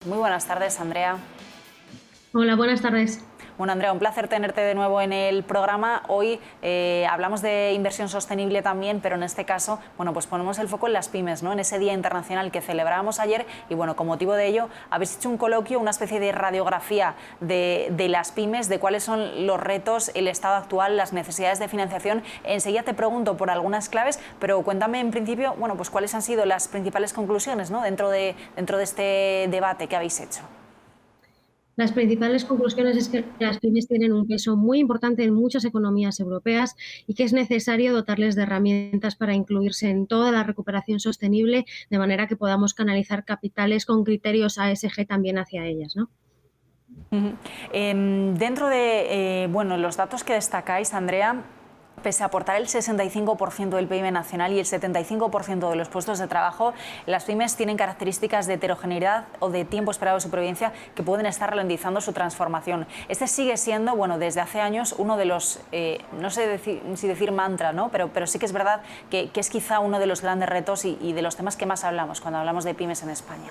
Muy buenas tardes, Andrea. Hola, buenas tardes. Bueno, Andrea, un placer tenerte de nuevo en el programa. Hoy hablamos de inversión sostenible también, pero en este caso, bueno, pues ponemos el foco en las pymes, ¿no? En ese Día Internacional que celebrábamos ayer y, bueno, con motivo de ello, habéis hecho un coloquio, una especie de radiografía de las pymes, de cuáles son los retos, el estado actual, las necesidades de financiación. Enseguida te pregunto por algunas claves, pero cuéntame en principio, bueno, pues cuáles han sido las principales conclusiones, ¿no? dentro de este debate que habéis hecho. Las principales conclusiones es que las pymes tienen un peso muy importante en muchas economías europeas y que es necesario dotarles de herramientas para incluirse en toda la recuperación sostenible, de manera que podamos canalizar capitales con criterios ASG también hacia ellas, ¿no? Dentro de bueno, los datos que destacáis, Andrea, pese a aportar el 65% del PIB nacional y el 75% de los puestos de trabajo, las pymes tienen características de heterogeneidad o de tiempo esperado de supervivencia que pueden estar ralentizando su transformación. Este sigue siendo, bueno, desde hace años uno de los, no sé si decir mantra, ¿no? pero sí que es verdad que es quizá uno de los grandes retos y de los temas que más hablamos cuando hablamos de pymes en España.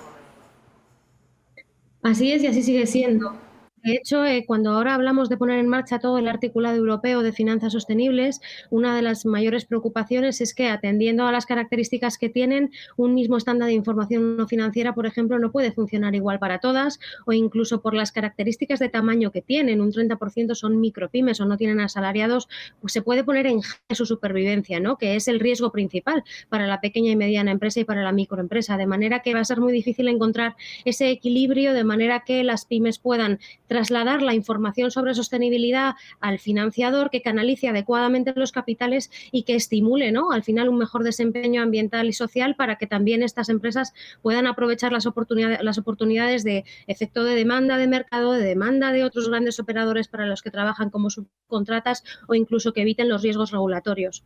Así es y así sigue siendo. De hecho, cuando ahora hablamos de poner en marcha todo el articulado europeo de finanzas sostenibles, una de las mayores preocupaciones es que, atendiendo a las características que tienen, un mismo estándar de información no financiera, por ejemplo, no puede funcionar igual para todas, o incluso por las características de tamaño que tienen, un 30% son micropymes o no tienen asalariados, pues se puede poner en jaque su supervivencia, ¿no? Que es el riesgo principal para la pequeña y mediana empresa y para la microempresa, de manera que va a ser muy difícil encontrar ese equilibrio, de manera que las pymes puedan trasladar la información sobre sostenibilidad al financiador, que canalice adecuadamente los capitales y que estimule, ¿no?, al final, un mejor desempeño ambiental y social, para que también estas empresas puedan aprovechar las oportunidades de efecto de demanda de mercado, de demanda de otros grandes operadores para los que trabajan como subcontratas, o incluso que eviten los riesgos regulatorios.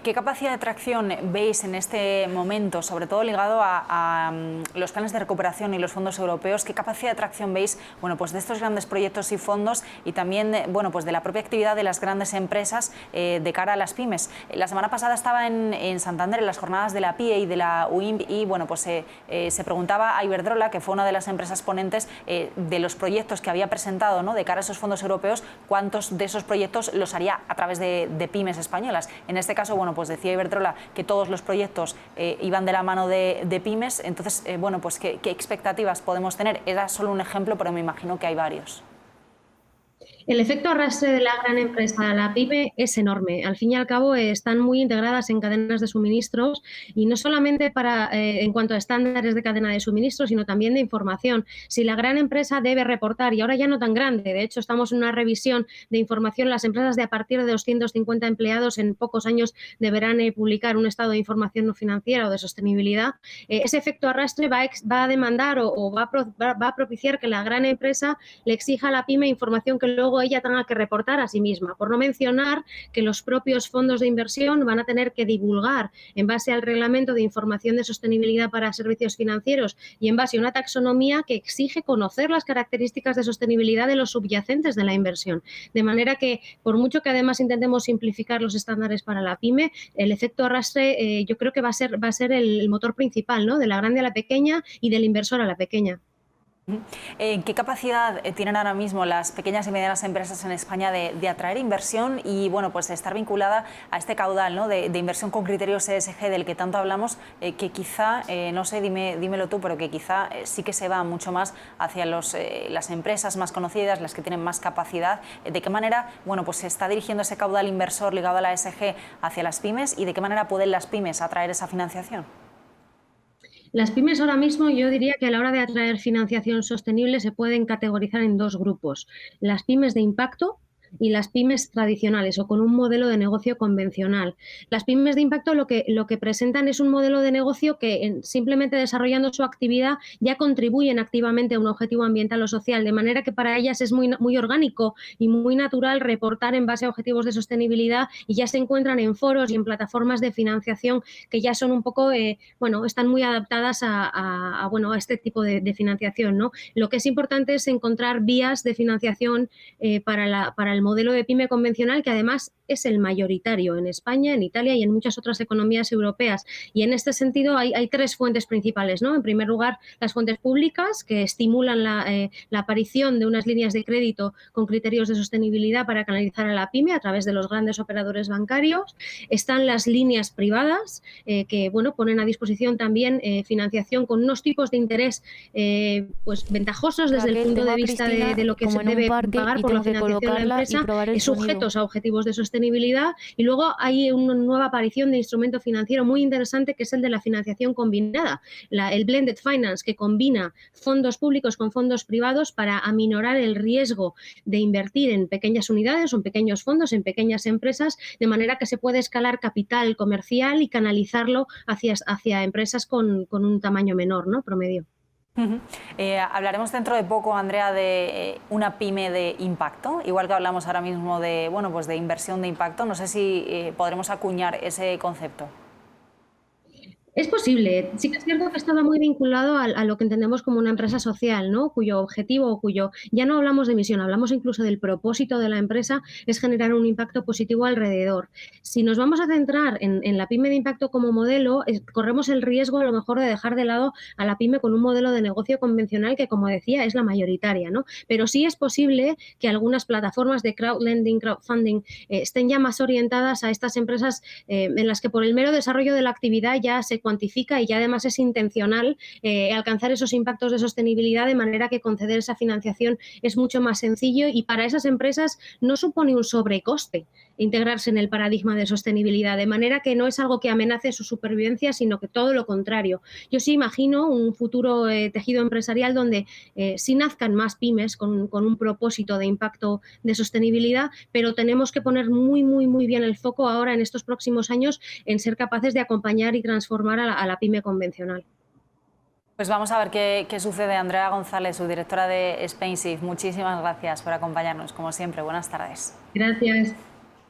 ¿Qué capacidad de atracción veis en este momento, sobre todo ligado a los planes de recuperación y los fondos europeos? ¿Qué capacidad de atracción veis, bueno, pues de estos grandes proyectos y fondos y también bueno, pues de la propia actividad de las grandes empresas de cara a las pymes? La semana pasada estaba en Santander en las jornadas de la PIE y de la UIMP y bueno, pues se preguntaba a Iberdrola, que fue una de las empresas ponentes de los proyectos que había presentado, ¿no?, de cara a esos fondos europeos, cuántos de esos proyectos los haría a través de pymes españolas. En este caso, bueno, pues decía Iberdrola que todos los proyectos iban de la mano de pymes. Entonces, bueno, pues ¿qué expectativas podemos tener? Era solo un ejemplo, pero me imagino que hay varios. El efecto arrastre de la gran empresa a la pyme es enorme. Al fin y al cabo, están muy integradas en cadenas de suministros, y no solamente en cuanto a estándares de cadena de suministro, sino también de información. Si la gran empresa debe reportar, y ahora ya no tan grande, de hecho estamos en una revisión de información, las empresas de a partir de 250 empleados en pocos años deberán publicar un estado de información no financiera o de sostenibilidad. Ese efecto arrastre va a demandar o va a propiciar que la gran empresa le exija a la pyme información que luego ella tenga que reportar a sí misma, por no mencionar que los propios fondos de inversión van a tener que divulgar, en base al reglamento de información de sostenibilidad para servicios financieros y en base a una taxonomía que exige conocer las características de sostenibilidad de los subyacentes de la inversión. De manera que, por mucho que además intentemos simplificar los estándares para la pyme, el efecto arrastre yo creo que va a ser el motor principal, ¿no?, de la grande a la pequeña y del inversor a la pequeña. ¿Qué capacidad tienen ahora mismo las pequeñas y medianas empresas en España de atraer inversión y, bueno, pues de estar vinculada a este caudal, ¿no?, de inversión con criterios ESG del que tanto hablamos, que quizá, no sé, dímelo tú, pero que quizá sí que se va mucho más hacia las empresas más conocidas, las que tienen más capacidad? ¿De qué manera, bueno, pues se está dirigiendo ese caudal inversor ligado a la ESG hacia las pymes y de qué manera pueden las pymes atraer esa financiación? Las pymes ahora mismo, yo diría que a la hora de atraer financiación sostenible se pueden categorizar en dos grupos: las pymes de impacto y las pymes tradicionales o con un modelo de negocio convencional. Las pymes de impacto lo que presentan es un modelo de negocio que, simplemente desarrollando su actividad, ya contribuyen activamente a un objetivo ambiental o social, de manera que para ellas es muy orgánico y muy natural reportar en base a objetivos de sostenibilidad, y ya se encuentran en foros y en plataformas de financiación que ya son un poco, bueno, están muy adaptadas bueno, a este tipo de financiación, ¿no? Lo que es importante es encontrar vías de financiación para el modelo de pyme convencional, que además es el mayoritario en España, en Italia y en muchas otras economías europeas. Y en este sentido hay tres fuentes principales, ¿no? En primer lugar, las fuentes públicas que estimulan la aparición de unas líneas de crédito con criterios de sostenibilidad para canalizar a la pyme a través de los grandes operadores bancarios. Están las líneas privadas que bueno, ponen a disposición también financiación con unos tipos de interés pues ventajosos desde el punto de vista de lo que se debe pagar por la financiación de la empresa, sujetos a objetivos de sostenibilidad. Y luego hay una nueva aparición de instrumento financiero muy interesante que es el de la financiación combinada, el blended finance, que combina fondos públicos con fondos privados para aminorar el riesgo de invertir en pequeñas unidades o en pequeños fondos, en pequeñas empresas, de manera que se puede escalar capital comercial y canalizarlo hacia empresas con un tamaño menor, ¿no? Promedio. Hablaremos dentro de poco, Andrea, de una pyme de impacto, igual que hablamos ahora mismo de, bueno, pues de inversión de impacto. No sé si podremos acuñar ese concepto. Es posible. Sí que es cierto que estaba muy vinculado a lo que entendemos como una empresa social, ¿no? Cuyo objetivo o cuyo, ya no hablamos de misión, hablamos incluso del propósito de la empresa, es generar un impacto positivo alrededor. Si nos vamos a centrar en la pyme de impacto como modelo, corremos el riesgo a lo mejor de dejar de lado a la pyme con un modelo de negocio convencional que, como decía, es la mayoritaria, ¿no? Pero sí es posible que algunas plataformas de crowdlending, crowdfunding, estén ya más orientadas a estas empresas en las que por el mero desarrollo de la actividad ya se cuantifica y ya además es intencional alcanzar esos impactos de sostenibilidad, de manera que conceder esa financiación es mucho más sencillo y para esas empresas no supone un sobrecoste integrarse en el paradigma de sostenibilidad, de manera que no es algo que amenace su supervivencia, sino que todo lo contrario. Yo sí imagino un futuro tejido empresarial donde sí nazcan más pymes con un propósito de impacto de sostenibilidad, pero tenemos que poner muy bien el foco ahora en estos próximos años en ser capaces de acompañar y transformar a la pyme convencional. Pues vamos a ver qué sucede. Andrea González, su directora de SpainShift, muchísimas gracias por acompañarnos, como siempre. Buenas tardes. Gracias.